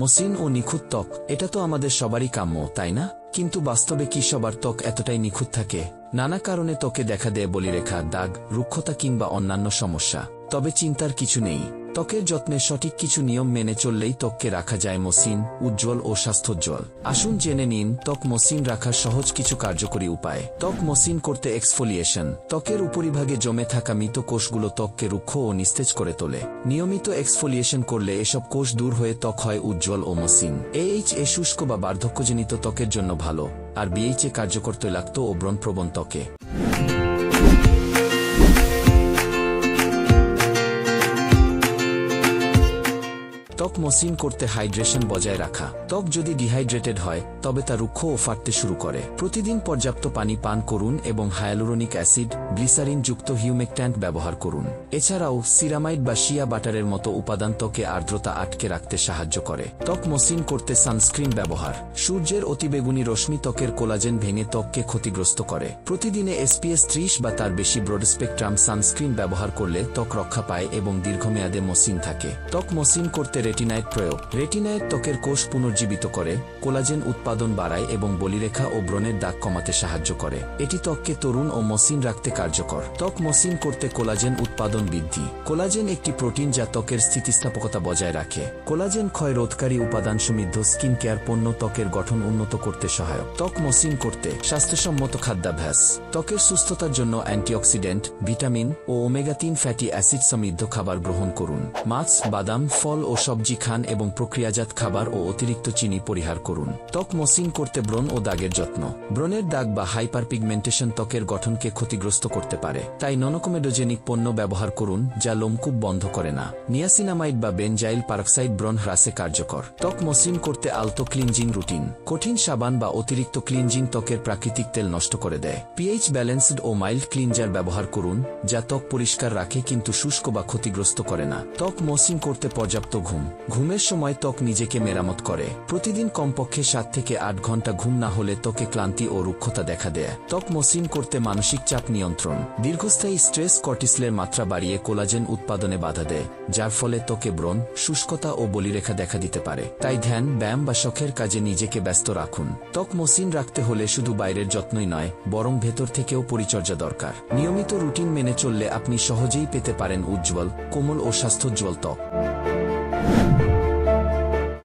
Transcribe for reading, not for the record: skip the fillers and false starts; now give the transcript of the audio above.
মসৃণ ও নিখুঁত ত্বক, এটা তো আমাদের সবারই কাম্য, তাই না? কিন্তু বাস্তবে কি সবার ত্বক এতটাই নিখুঁত থাকে? নানা কারণে ত্বকে দেখা দেয় বলিরেখা, দাগ, রুক্ষতা কিংবা অন্যান্য সমস্যা। তবে চিন্তার কিছু নেই। ত্বকের যত্নে সঠিক কিছু নিয়ম মেনে চললেই ত্বককে রাখা যায় মসৃণ, উজ্জ্বল ও স্বাস্থ্যোজ্জ্বল। আসুন জেনে নিন ত্বক মসৃণ রাখার সহজ কিছু কার্যকরী উপায়। ত্বক মসৃণ করতে এক্সফোলিয়েশন। ত্বকের উপরিভাগে জমে থাকা মৃত কোষগুলো ত্বককে রুক্ষ ও নিস্তেজ করে তোলে। নিয়মিত এক্সফোলিয়েশন করলে এসব কোষ দূর হয়ে ত্বক হয় উজ্জ্বল ও মসৃণ। AHA শুষ্ক বা বার্ধক্যজনিত ত্বকের জন্য ভালো, আর BHA কার্যকর তৈলাক্ত ও ব্রণপ্রবণ ত্বকে। ত্বক মসৃণ করতে হাইড্রেশন বজায় রাখা। ত্বক যদি ডিহাইড্রেটেড হয় তবে তা রুক্ষ ও ফাটতে শুরু করে। প্রতিদিন পর্যাপ্ত পানি পান করুন এবং হায়ালুরোনিক অ্যাসিড, গ্লিসারিন যুক্ত হিউমেকট্যান্ট ব্যবহার করুন। এছাড়াও সিরামাইড বা শিয়া বাটারের মতো উপাদান ত্বকে আর্দ্রতা আটকে রাখতে সাহায্য করে। ত্বক মসৃণ করতে সানস্ক্রিন ব্যবহার। সূর্যের অতিবেগুনি রশ্মি ত্বকের কোলাজেন ভেঙে ত্বককে ক্ষতিগ্রস্ত করে। প্রতিদিনে SPF 30 বা তার বেশি ব্রডস্পেকট্রাম সানস্ক্রিন ব্যবহার করলে ত্বক রক্ষা পায় এবং দীর্ঘমেয়াদে মসৃণ থাকে। ত্বক মসৃণ করতে রেটিনায়েড প্রয়োগ। রেটিনায়েড ত্বকের কোষ পুনর্জীবিত করে, কোলাজেন উৎপাদন বাড়ায় এবং বলিরেখা ও ব্রণের দাগ কমাতে সাহায্য করে। এটি ত্বককে তরুণ ও মসৃণ রাখতে কার্যকর। ত্বক মসৃণ করতে কোলাজেন উৎপাদন বৃদ্ধি। কোলাজেন একটি প্রোটিন যা ত্বকের স্থিতিস্থাপকতা বজায় রাখে। কোলাজেন ক্ষয় রোধকারী উপাদান সমৃদ্ধ স্কিন কেয়ার পণ্য ত্বকের গঠন উন্নত করতে সহায়ক। ত্বক মসৃণ করতে স্বাস্থ্যসম্মত খাদ্যাভ্যাস। ত্বকের সুস্থতার জন্য অ্যান্টিঅক্সিডেন্ট, ভিটামিন ও ওমেগা-3 ফ্যাটি অ্যাসিড সমৃদ্ধ খাবার গ্রহণ করুন। মাছ, বাদাম, ফল ও সবজি খান এবং প্রক্রিয়াজাত খাবার ও অতিরিক্ত চিনি পরিহার করুন। ত্বক মসৃণ করতে ব্রণ ও দাগের যত্ন। ব্রণের দাগ বা হাইপারপিগমেন্টেশন ত্বকের গঠনকে ক্ষতিগ্রস্ত করতে পারে, তাই ননকোমেডোজেনিক পণ্য ব্যবহার করুন যা লোমকূপ বন্ধ করে না। নিয়াসিনামাইড বা বেনজাইল পারক্সাইড ব্রণ হ্রাসে কার্যকর। ত্বক মসৃণ করতে আলতো ক্লিনজিং রুটিন। কঠিন সাবান বা অতিরিক্ত ক্লিনজিং ত্বকের প্রাকৃতিক তেল নষ্ট করে দেয়। pH ব্যালেন্সড ও মাইল্ড ক্লিনজার ব্যবহার করুন যা ত্বক পরিষ্কার রাখে কিন্তু শুষ্ক বা ক্ষতিগ্রস্ত করে না। ত্বক মসৃণ করতে পর্যাপ্ত ঘুম। ঘুমের সময় ত্বক নিজেকে মেরামত করে। প্রতিদিন কমপক্ষে 7 থেকে 8 ঘন্টা ঘুম না হলে ত্বকে ক্লান্তি ও রুক্ষতা দেখা দেয়। ত্বক মসৃণ করতে মানসিক চাপ নিয়ন্ত্রণ। দীর্ঘস্থায়ী স্ট্রেস কর্টিসলের মাত্রা বাড়িয়ে কোলাজেন উৎপাদনে বাধা দেয়, যার ফলে ত্বকে ব্রণ, শুষ্কতা ও বলিরেখা দেখা দিতে পারে। তাই ধ্যান, ব্যায়াম বা শখের কাজে নিজেকে ব্যস্ত রাখুন। ত্বক মসৃণ রাখতে হলে শুধু বাইরের যত্নই নয়, বরং ভেতর থেকেও পরিচর্যা দরকার। নিয়মিত রুটিন মেনে চললে আপনি সহজেই পেতে পারেন উজ্জ্বল, কোমল ও স্বাস্থ্যোজ্জ্বল ত্বক।